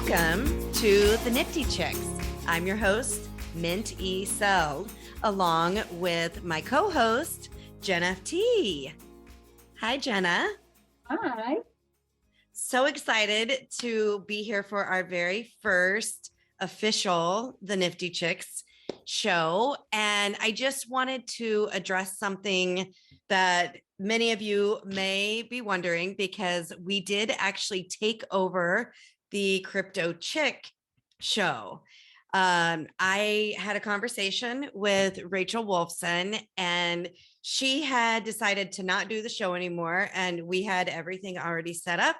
Welcome to the NiFTy Chicks. I'm your host, Erin Cell, along with my co-host, Jenna T. Hi, Jenna. Hi. So excited to be here for our very first official The NiFTy Chicks show. And I just wanted to address something that many of you may be wondering, because we did actually take over the Crypto Chick show. I had a conversation with Rachel Wolfson, and she had decided to not do the show anymore. And we had everything already set up.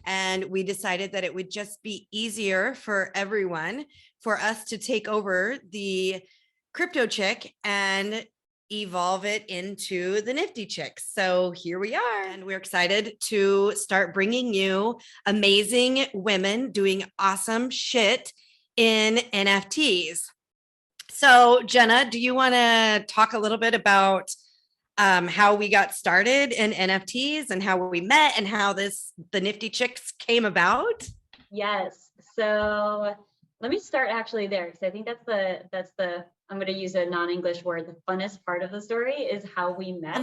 And we decided that it would just be easier for everyone for us to take over the Crypto Chick and evolve it into the NiFTy Chicks. So here we are, and we're excited to start bringing you amazing women doing awesome shit in NFTs. So Jenna, do you want to talk a little bit about how we got started in NFTs and how we met and how the NiFTy Chicks came about? Yes. So let me start actually there, because I think that's the I'm going to use a non-English word. The funnest part of the story is how we met.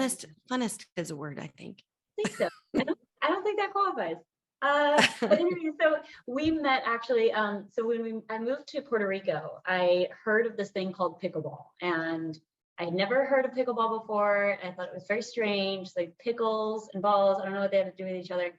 Funnest is a word, I think. I think so. I don't think that qualifies. But anyway, so we met actually. So when I moved to Puerto Rico, I heard of this thing called pickleball, and I had never heard of pickleball before. I thought it was very strange, like pickles and balls. I don't know what they have to do with each other.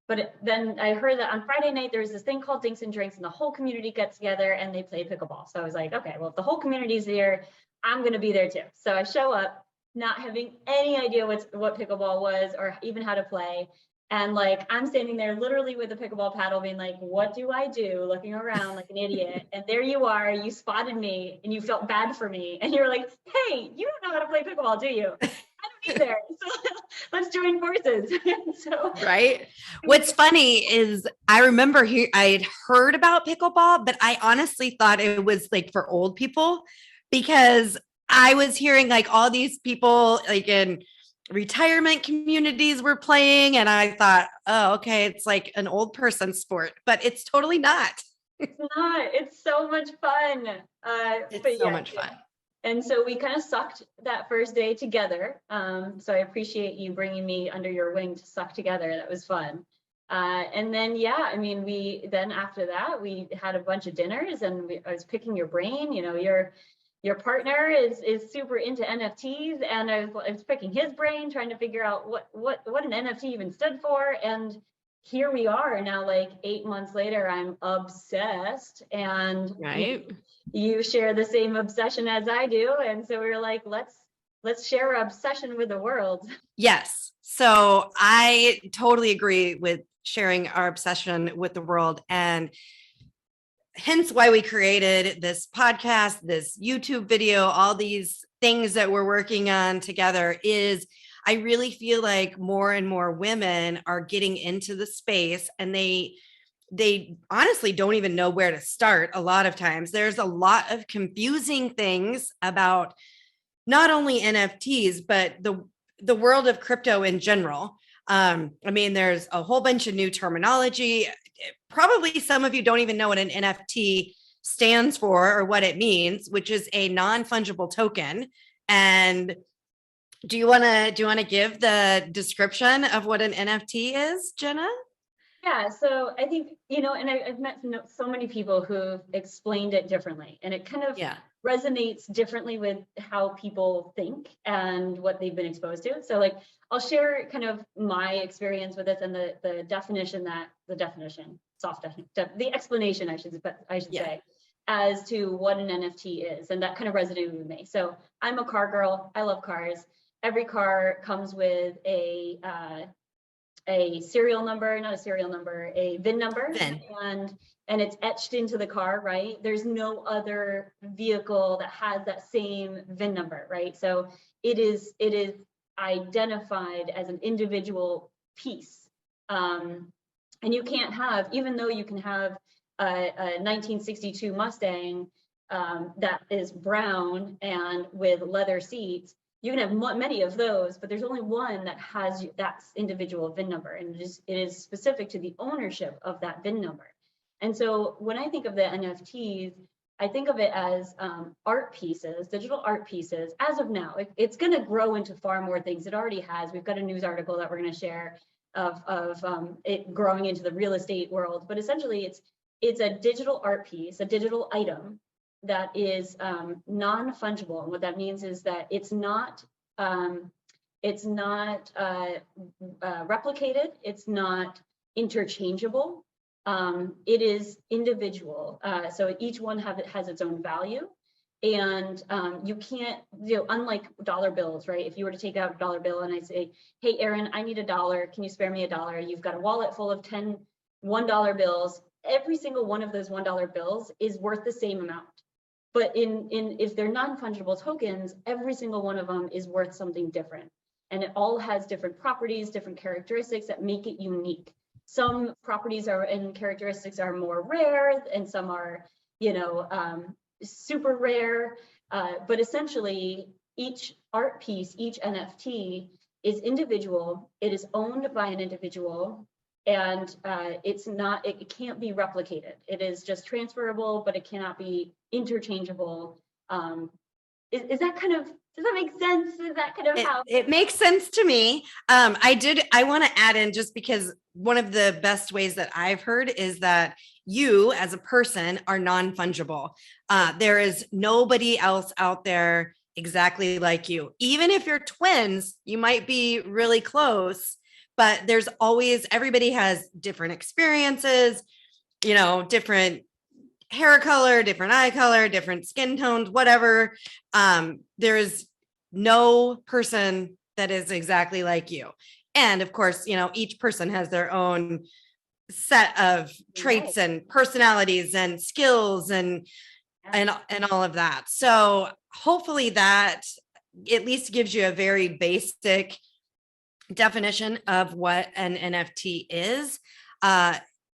But then I heard that on Friday night, there was this thing called Dinks and Drinks, and the whole community gets together and they play pickleball. So I was like, okay, well, if the whole community's there, I'm going to be there too. So I show up not having any idea what pickleball was or even how to play. And like, I'm standing there literally with a pickleball paddle being like, what do I do? Looking around like an idiot. And there you are, you spotted me and you felt bad for me. And you're like, hey, you don't know how to play pickleball, do you? I don't either. So let's join forces. So, right. What's funny is I remember I had heard about pickleball, but I honestly thought it was like for old people, because I was hearing like all these people like in retirement communities were playing, and I thought, oh, okay, it's like an old person sport, but it's totally not. It's not. It's so much fun. It's so much fun. And so we kind of sucked that first day together. So I appreciate you bringing me under your wing to suck together. That was fun. And then, yeah, I mean, then after that, we had a bunch of dinners, and I was picking your brain. You know, your partner is super into NFTs, and I was picking his brain, trying to figure out what an NFT even stood for. And here we are now, like 8 months later, I'm obsessed, and right. You share the same obsession as I do. And so we were like, let's share our obsession with the world. Yes. So I totally agree with sharing our obsession with the world. And hence why we created this podcast, this YouTube video, all these things that we're working on together. Is I really feel like more and more women are getting into the space, and they honestly don't even know where to start. A lot of times there's a lot of confusing things about not only NFTs, but the world of crypto in general. I mean, there's a whole bunch of new terminology. Probably some of you don't even know what an NFT stands for or what it means, which is a non-fungible token. And do you want to give the description of what an NFT is, Jenna? Yeah, so I think, and I've met so many people who've explained it differently, and it kind of resonates differently with how people think and what they've been exposed to. So like, I'll share kind of my experience with this and the explanation, I should say, as to what an NFT is. And that kind of resonated with me. So I'm a car girl. I love cars. Every car comes with a serial number, not a serial number, a VIN number, and it's etched into the car, right? There's no other vehicle that has that same VIN number, right? So it is identified as an individual piece. And you can't have, even though you can have a 1962 Mustang that is brown and with leather seats, you can have many of those, but there's only one that has that individual VIN number, and it is specific to the ownership of that VIN number. And so when I think of the NFTs, I think of it as art pieces, digital art pieces. As of now, it's going to grow into far more things. It already has. We've got a news article that we're going to share of it growing into the real estate world. But essentially, it's a digital art piece, a digital item that is non-fungible. And what that means is that it's not replicated. It's not interchangeable. It is individual. So each one has its own value. And you can't, unlike dollar bills, right? If you were to take out a dollar bill and I say, hey, Erin, I need $1. Can you spare me $1? You've got a wallet full of 10 $1 bills. Every single one of those $1 bills is worth the same amount. But if they're non-fungible tokens, every single one of them is worth something different. And it all has different properties, different characteristics that make it unique. Some properties and characteristics are more rare, and some are, super rare. But essentially, each art piece, each NFT is individual. It is owned by an individual, and it can't be replicated. It is just transferable, but it cannot be interchangeable. Is that kind of, does that make sense? Is that kind of how it makes sense to me? I want to add in, just because one of the best ways that I've heard is that you as a person are non-fungible. There is nobody else out there exactly like you. Even if you're twins, you might be really close, but there's always, everybody has different experiences, different hair color, different eye color, different skin tones, whatever. There is no person that is exactly like you. And of course, each person has their own set of traits and personalities and skills and all of that. So hopefully that at least gives you a very basic definition of what an NFT is.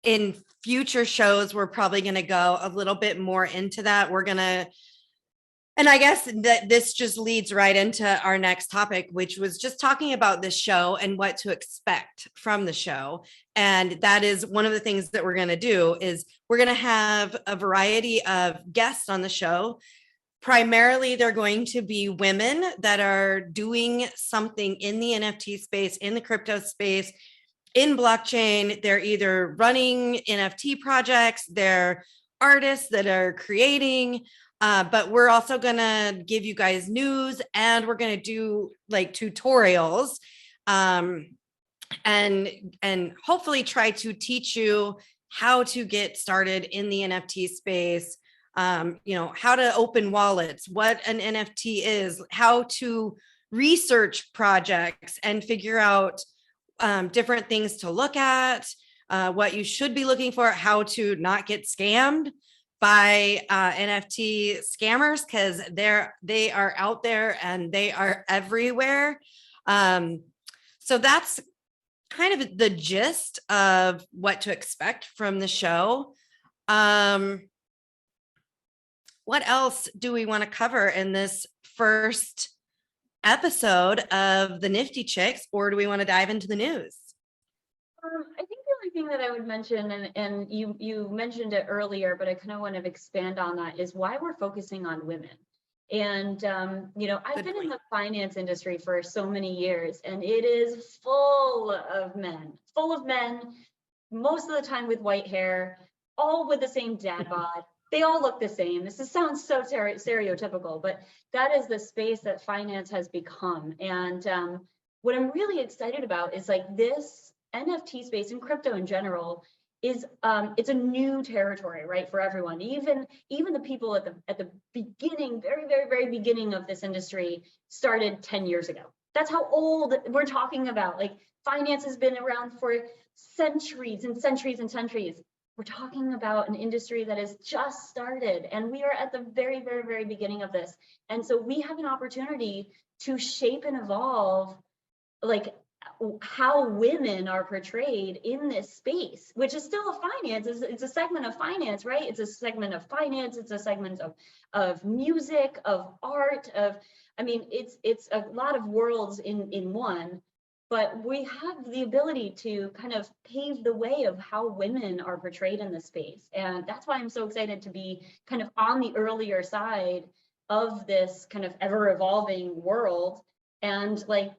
In future shows, we're probably going to go a little bit more into that. And I guess that this just leads right into our next topic, which was just talking about this show and what to expect from the show. And that is one of the things that we're going to do is we're going to have a variety of guests on the show. Primarily, they're going to be women that are doing something in the NFT space, in the crypto space, in blockchain. They're either running NFT projects, they're artists that are creating, but we're also going to give you guys news, and we're going to do like tutorials, and hopefully try to teach you how to get started in the NFT space, how to open wallets, what an NFT is, how to research projects and figure out different things to look at, what you should be looking for, how to not get scammed by NFT scammers, because they are out there and they are everywhere. So that's kind of the gist of what to expect from the show. What else do we want to cover in this first episode of the NiFTy Chicks, or do we want to dive into the news? I think the only thing that I would mention, and you mentioned it earlier, but I kind of want to expand on that, is why we're focusing on women. And I've been in the finance industry for so many years, and it is full of men, most of the time with white hair, all with the same dad bod. They all look the same. Sounds so stereotypical, but that is the space that finance has become. And what I'm really excited about is like this NFT space and crypto in general is it's a new territory, right, for everyone. Even the people at the beginning, very, very, very beginning of this industry started 10 years ago. That's how old we're talking about. Like, finance has been around for centuries and centuries and centuries. We're talking about an industry that has just started, and we are at the very, very, very beginning of this. And so we have an opportunity to shape and evolve, like, how women are portrayed in this space, which is still a finance. It's a segment of finance, right? It's a segment of finance. It's a segment of music, of art, it's a lot of worlds in one. but we have the ability to kind of pave the way of how women are portrayed in this space. And that's why I'm so excited to be kind of on the earlier side of this kind of ever evolving world, and like,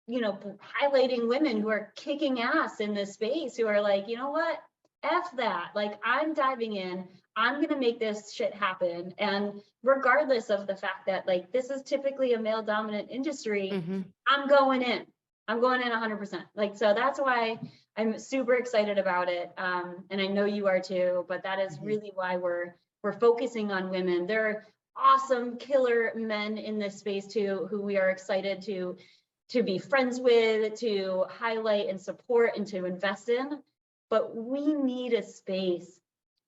you know, highlighting women who are kicking ass in this space, who are like, you know what, F that, like I'm diving in, I'm gonna make this shit happen. And regardless of the fact that like this is typically a male dominant industry, I'm going in 100%. Like, so that's why I'm super excited about it. And I know you are too, but that is really why we're focusing on women. There are awesome killer men in this space too, who we are excited to be friends with, to highlight and support and to invest in. But we need a space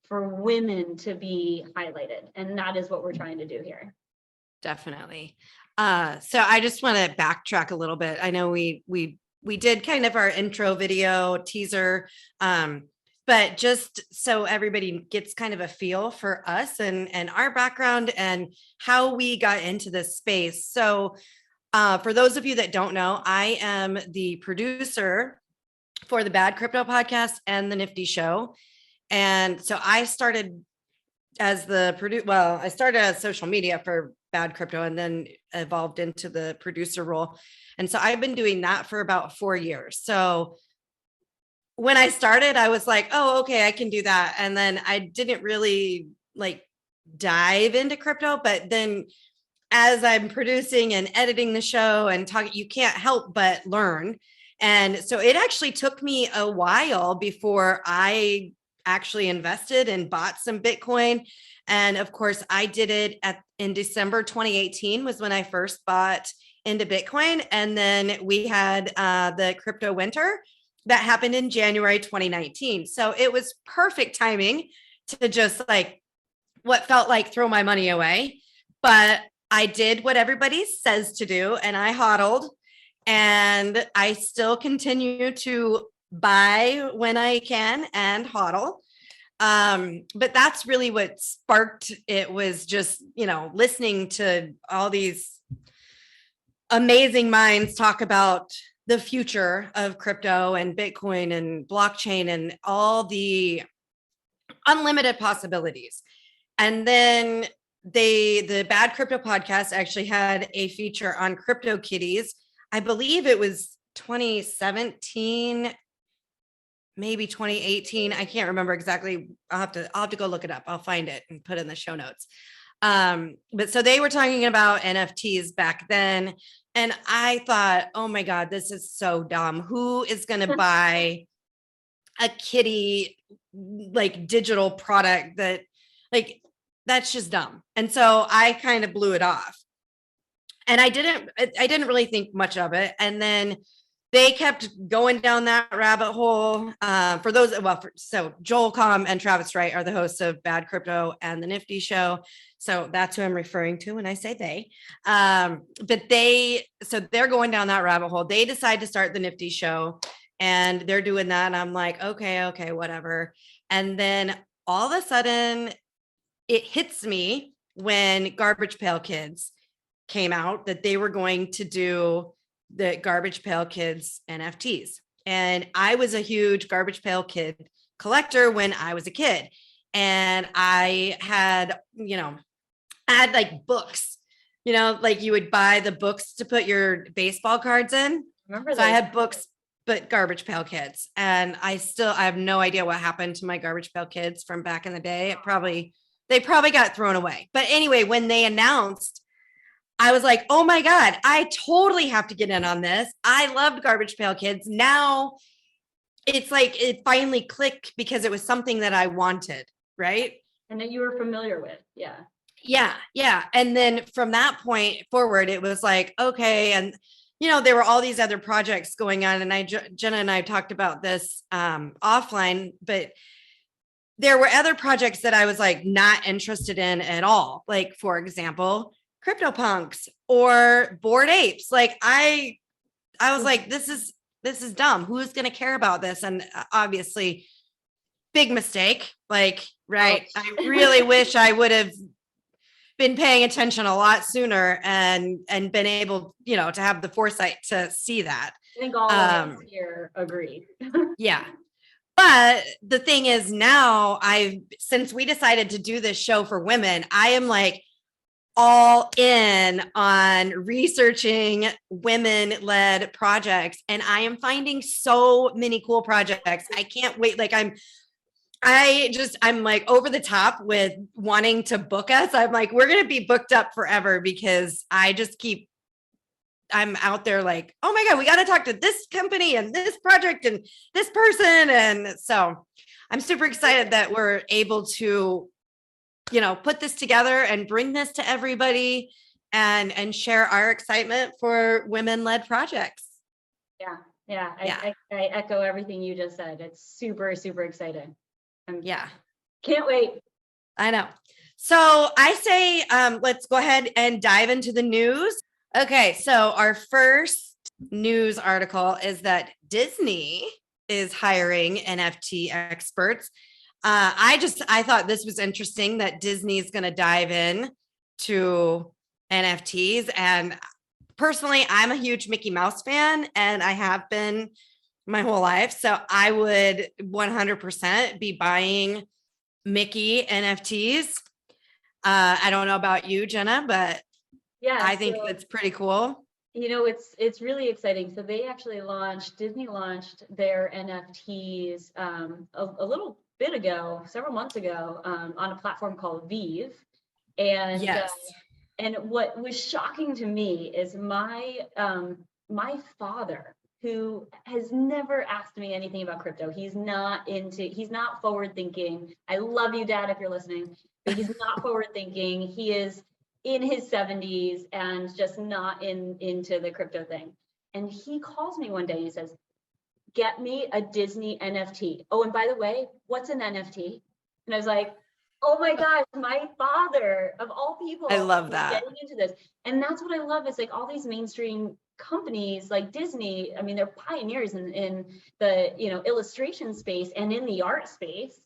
for women to be highlighted. And that is what we're trying to do here. Definitely. So I just want to backtrack a little bit. I know we did kind of our intro video teaser, but just so everybody gets kind of a feel for us and our background and how we got into this space. So for those of you that don't know, I am the producer for the Bad Crypto podcast and the NiFTy show. And so I started as I started as social media for Bad Crypto and then evolved into the producer role. And so I've been doing that for about 4 years. So when I started, I was like, oh, okay, I can do that. And then I didn't really like dive into crypto, but then as I'm producing and editing the show and talking, you can't help but learn. And so it actually took me a while before I actually invested and bought some Bitcoin. And of course, I did it in December 2018 was when I first bought into Bitcoin. And then we had the crypto winter that happened in January 2019. So it was perfect timing to just like what felt like throw my money away. But I did what everybody says to do, and I hodled, and I still continue to buy when I can and hodl. But that's really what sparked it, was just, you know, listening to all these amazing minds talk about the future of crypto and Bitcoin and blockchain and all the unlimited possibilities. And then the Bad Crypto podcast actually had a feature on crypto kitties. I believe it was 2017, maybe 2018. I can't remember exactly. I'll have to go look it up. I'll find it and put it in the show notes. But so they were talking about NFTs back then. And I thought, oh my God, this is so dumb. Who is going to buy a kitty like digital product that like, that's just dumb. And so I kind of blew it off. And I didn't really think much of it. And then they kept going down that rabbit hole. For those, so Joel Comm and Travis Wright are the hosts of Bad Crypto and the NiFTy show. So that's who I'm referring to when I say they. But they're going down that rabbit hole. They decide to start the NiFTy show, and they're doing that. And I'm like, okay, whatever. And then all of a sudden, it hits me when Garbage Pail Kids came out that they were going to do the Garbage Pail Kids NFTs. And I was a huge Garbage Pail Kid collector when I was a kid. And I had like books, like you would buy the books to put your baseball cards in. Remember so I had books, but Garbage Pail Kids. And I have no idea what happened to my Garbage Pail Kids from back in the day. They probably got thrown away. But anyway, when they announced, I was like, oh my God, I totally have to get in on this. I loved Garbage Pail Kids. Now it's like it finally clicked because it was something that I wanted, right? And that you were familiar with. Yeah. And then from that point forward, it was like, okay. And, there were all these other projects going on. And Jenna and I talked about this offline, but there were other projects that I was like not interested in at all. Like, for example, CryptoPunks or Bored Apes. Like I was like, this is dumb. Who's going to care about this? And obviously big mistake. Like, right. I really wish I would have, been paying attention a lot sooner and been able, to have the foresight to see that. I think all of us here agree. Yeah. But the thing is now since we decided to do this show for women, I am like all in on researching women-led projects, and I am finding so many cool projects. I can't wait. Like I'm like over the top with wanting to book us. I'm like, we're going to be booked up forever because I'm out there like, oh my God, we got to talk to this company and this project and this person. And so I'm super excited that we're able to, put this together and bring this to everybody and share our excitement for women-led projects. Yeah. I echo everything you just said. It's super, super exciting. Can't wait. I know. So I say, let's go ahead and dive into the news. Okay, so our first news article is that Disney is hiring NFT experts. I thought this was interesting that Disney is going to dive in to NFTs. And personally, I'm a huge Mickey Mouse fan, and I have been my whole life. So I would 100% be buying Mickey NFTs. I don't know about you, Jenna, but yeah, I think it's pretty cool. It's really exciting. So they actually Disney launched their NFTs a little bit ago, several months ago, on a platform called Vive. And yes. And what was shocking to me is my father, who has never asked me anything about crypto. He's not forward thinking. I love you, Dad, if you're listening, but he's not forward thinking. He is in his 70s and just not into the crypto thing. And he calls me one day and he says, get me a Disney NFT. Oh, and by the way, what's an NFT? And I was like, oh my gosh, my father of all people. I love that. Getting into this. And that's what I love is like all these mainstream companies like Disney, I mean, they're pioneers in the, illustration space and in the art space.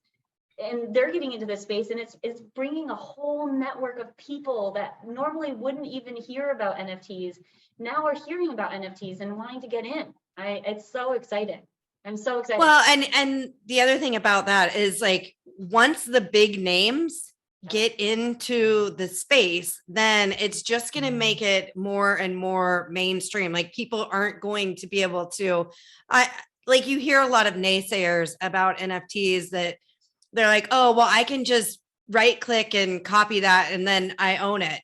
And they're getting into this space, and it's bringing a whole network of people that normally wouldn't even hear about NFTs now are hearing about NFTs and wanting to get in. It's so exciting. I'm so excited. Well, and the other thing about that is like once the big names get into the space, then it's just going to make it more and more mainstream. Like people aren't going to be able to, like you hear a lot of naysayers about NFTs that they're like, oh, well, I can just right click and copy that and then I own it.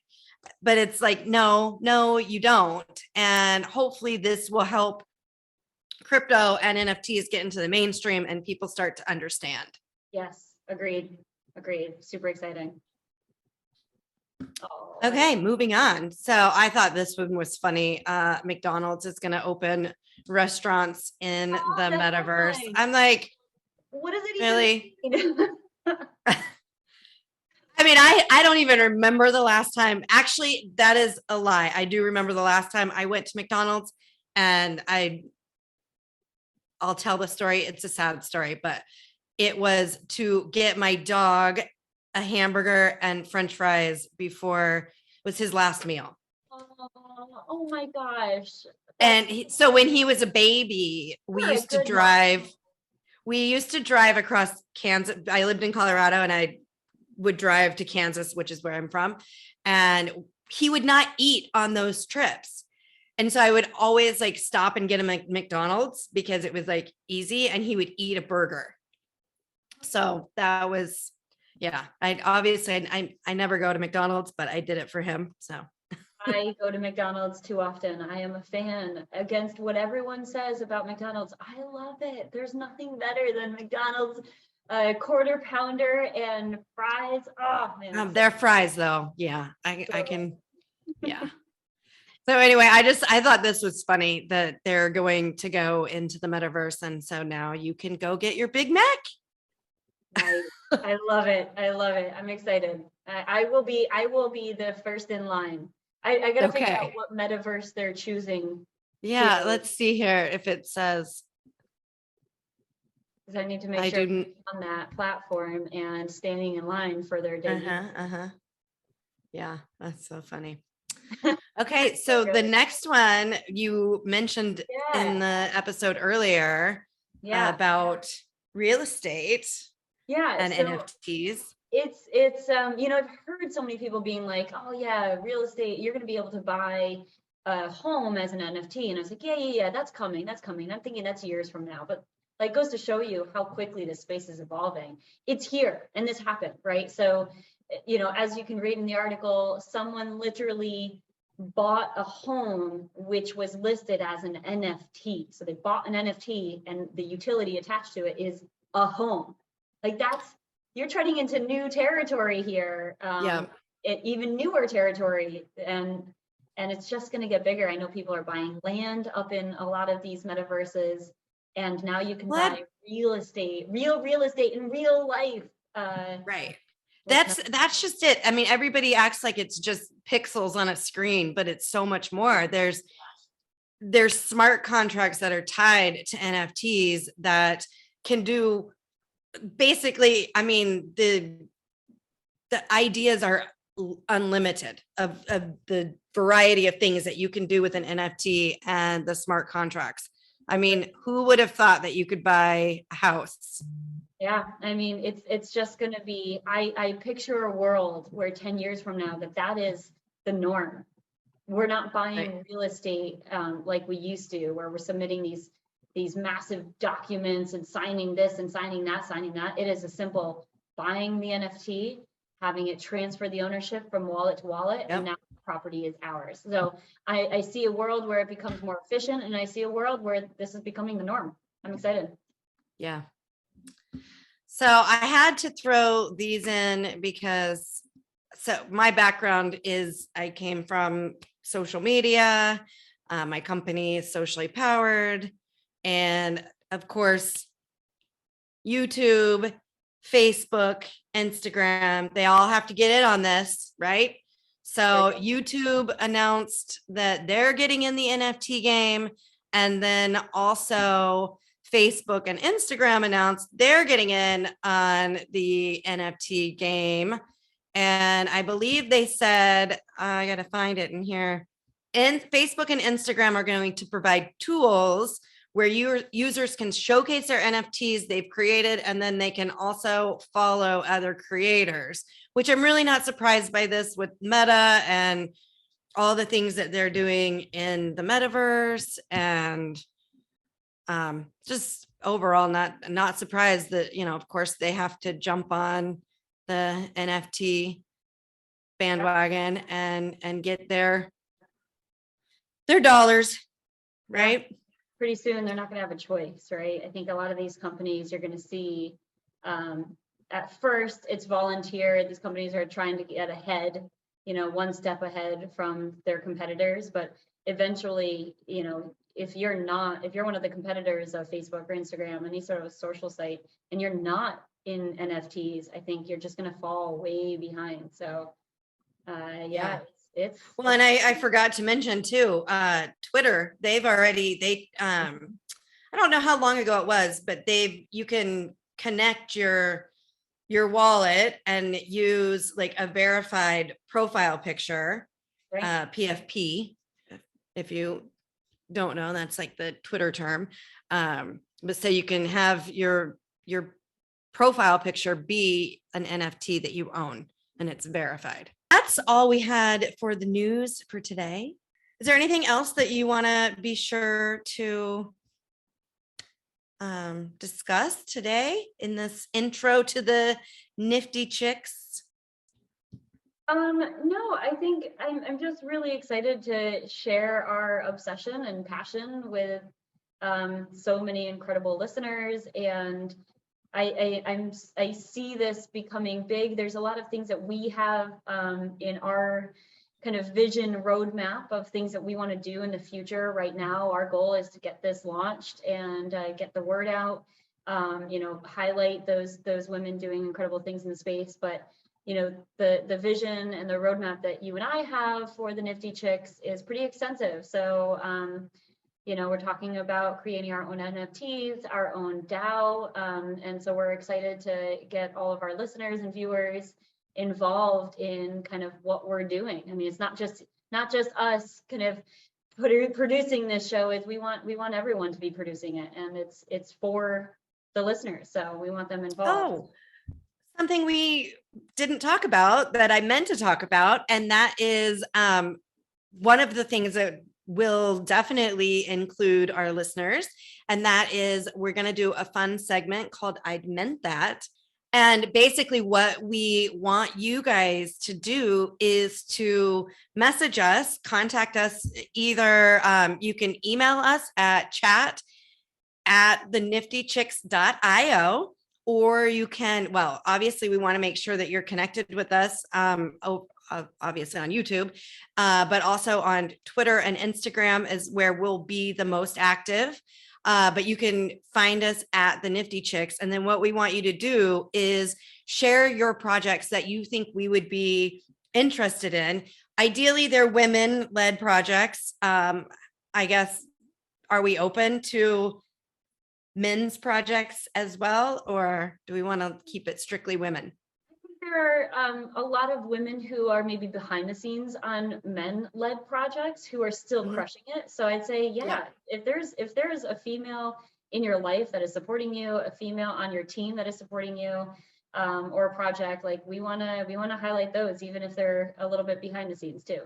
But it's like, no, you don't. And hopefully this will help crypto and NFTs get into the mainstream and people start to understand. Yes, agreed. Super exciting. Oh. Okay, moving on. So I thought this one was funny. McDonald's is going to open restaurants in the metaverse. Nice. I'm like, what does it really? Even mean? I mean, I don't even remember the last time. Actually, that is a lie. I do remember the last time I went to McDonald's, and I'll tell the story. It's a sad story, but it was to get my dog a hamburger and French fries before it was his last meal. Oh my gosh. And so when he was a baby, we used to drive across Kansas. I lived in Colorado and I would drive to Kansas, which is where I'm from. And he would not eat on those trips. And so I would always like stop and get him a McDonald's because it was like easy and he would eat a burger. So that was, yeah, I never go to McDonald's, but I did it for him. So I go to McDonald's too often. I am a fan against what everyone says about McDonald's. I love it. There's nothing better than McDonald's quarter pounder and fries. Oh man. Their fries though. Yeah, I can. Yeah. So anyway, I thought this was funny that they're going to go into the metaverse. And so now you can go get your Big Mac. I love it. I'm excited. I will be the first in line. I gotta figure out what metaverse they're choosing. Yeah, let's see here if it says. Because I need to make sure I'm on that platform and standing in line for their day. Yeah, that's so funny. Okay, so the next one you mentioned in Yeah, the episode earlier yeah, about real estate yeah. and So NFTs. it's you know, I've heard so many people being like, oh yeah, real estate, you're going to be able to buy a home as an NFT. And I was like, yeah, that's coming, that's coming. I'm thinking that's years from now, but like goes to show you how quickly this space is evolving. It's here and this happened, right? So you know, as you can read in the article, someone literally bought a home which was listed as an NFT. So they bought an NFT and the utility attached to it is a home. Like that's, you're treading into new territory here, Yeah. even newer territory, and it's just going to get bigger. I know people are buying land up in a lot of these metaverses, and now you can What? buy real estate, real estate in real life. Right. With That's just it. I mean, everybody acts like it's just pixels on a screen, but it's so much more. There's smart contracts that are tied to NFTs that can do basically, I mean, the ideas are unlimited of the variety of things that you can do with an NFT and the smart contracts. I mean, who would have thought that you could buy a house? Yeah, I mean, it's just going to be, I picture a world where 10 years from now that is the norm. We're not buying Right. real estate like we used to, where we're submitting these massive documents and signing this and signing that, signing that. It is a simple buying the NFT, having it transfer the ownership from wallet to wallet, and Yep. now the property is ours. So I see a world where it becomes more efficient, and I see a world where this is becoming the norm. I'm excited. Yeah. So I had to throw these in because my background is I came from social media. My company is socially powered. And of course, YouTube, Facebook, Instagram, they all have to get in on this, right? So YouTube announced that they're getting in the NFT game. And then also Facebook and Instagram announced they're getting in on the NFT game. And I believe they said, I got to find it in here. And Facebook and Instagram are going to provide tools where your users can showcase their NFTs they've created, and then they can also follow other creators, which I'm really not surprised by this with Meta and all the things that they're doing in the metaverse, and just overall not surprised that, you know, of course they have to jump on the NFT bandwagon and get their dollars, right? Yeah. Pretty soon they're not going to have a choice, right? I think a lot of these companies you're going to see, at first it's volunteer. These companies are trying to get ahead, you know, one step ahead from their competitors, but eventually, you know, if you're one of the competitors of Facebook or Instagram, any sort of a social site, and you're not in NFTs, I think you're just going to fall way behind. So yeah, it's well, and I forgot to mention too, Twitter, I don't know how long ago it was, but you can connect your wallet and use like a verified profile picture, right. PFP. If you don't know, that's like the Twitter term. But so you can have your profile picture be an NFT that you own and it's verified. That's all we had for the news for today. Is there anything else that you want to be sure to discuss today in this intro to the NiFTy Chicks? No, I think I'm just really excited to share our obsession and passion with so many incredible listeners, and I see this becoming big. There's a lot of things that we have in our kind of vision roadmap of things that we want to do in the future. Right now, our goal is to get this launched and get the word out. You know, highlight those women doing incredible things in the space. But you know, the vision and the roadmap that you and I have for the NiFTy Chicks is pretty extensive. So you know, we're talking about creating our own NFTs, our own DAO. And so we're excited to get all of our listeners and viewers involved in kind of what we're doing. I mean, it's not just us kind of producing this show. Is we want everyone to be producing it, and it's for the listeners, so we want them involved. Oh, something we didn't talk about that I meant to talk about, and that is one of the things that will definitely include our listeners, and that is we're going to do a fun segment called I Meant That. And basically what we want you guys to do is to message us, contact us. Either you can email us at chat@theniftychicks.io, or you can, well, obviously we want to make sure that you're connected with us, obviously on YouTube, but also on Twitter and Instagram is where we'll be the most active. But you can find us at the Nifty Chicks. And then what we want you to do is share your projects that you think we would be interested in. Ideally, they're women-led projects. I guess, are we open to men's projects as well, or do we want to keep it strictly women? There are a lot of women who are maybe behind the scenes on men-led projects who are still crushing it. So I'd say, yeah, if there's a female in your life that is supporting you, a female on your team that is supporting you, or a project, like we wanna highlight those, even if they're a little bit behind the scenes too.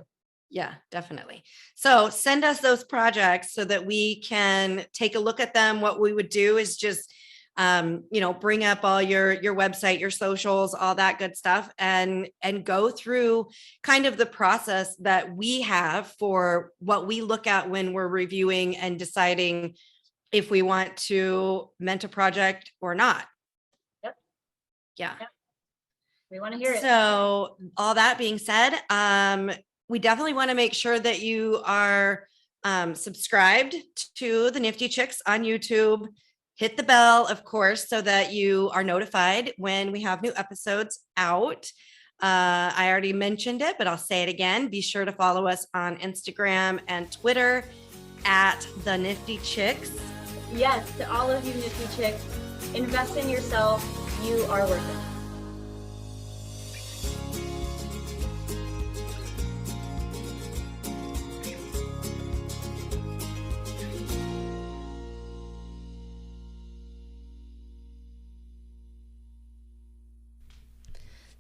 Yeah, definitely. So send us those projects so that we can take a look at them. What we would do is just bring up all your website, your socials, all that good stuff, and go through kind of the process that we have for what we look at when we're reviewing and deciding if we want to mint a project or not. Yep. Yeah. Yep. We want to hear it. So all that being said, we definitely want to make sure that you are subscribed to the Nifty Chicks on YouTube. Hit the bell, of course, so that you are notified when we have new episodes out. I already mentioned it, but I'll say it again. Be sure to follow us on Instagram and Twitter at the Nifty Chicks. Yes, to all of you Nifty Chicks, invest in yourself. You are worth it.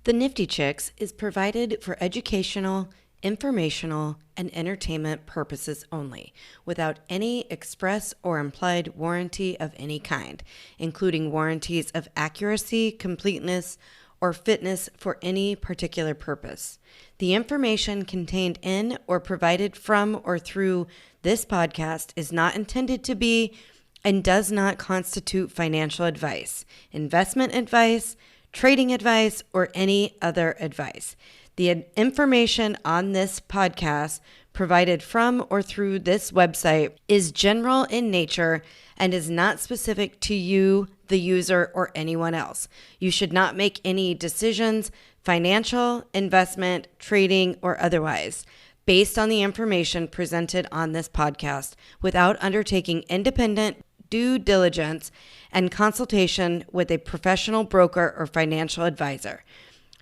The Nifty Chicks is provided for educational, informational, and entertainment purposes only, without any express or implied warranty of any kind, including warranties of accuracy, completeness, or fitness for any particular purpose. The information contained in or provided from or through this podcast is not intended to be and does not constitute financial advice, investment advice, trading advice, or any other advice. The information on this podcast provided from or through this website is general in nature and is not specific to you, the user, or anyone else. You should not make any decisions, financial, investment, trading, or otherwise, based on the information presented on this podcast without undertaking independent due diligence and consultation with a professional broker or financial advisor.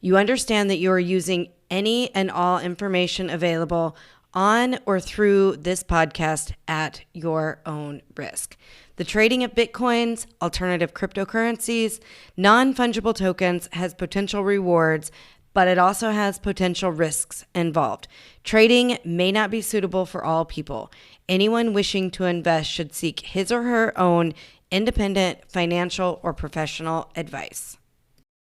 You understand that you are using any and all information available on or through this podcast at your own risk. The trading of Bitcoins, alternative cryptocurrencies, non-fungible tokens has potential rewards, but it also has potential risks involved. Trading may not be suitable for all people. Anyone wishing to invest should seek his or her own independent financial or professional advice.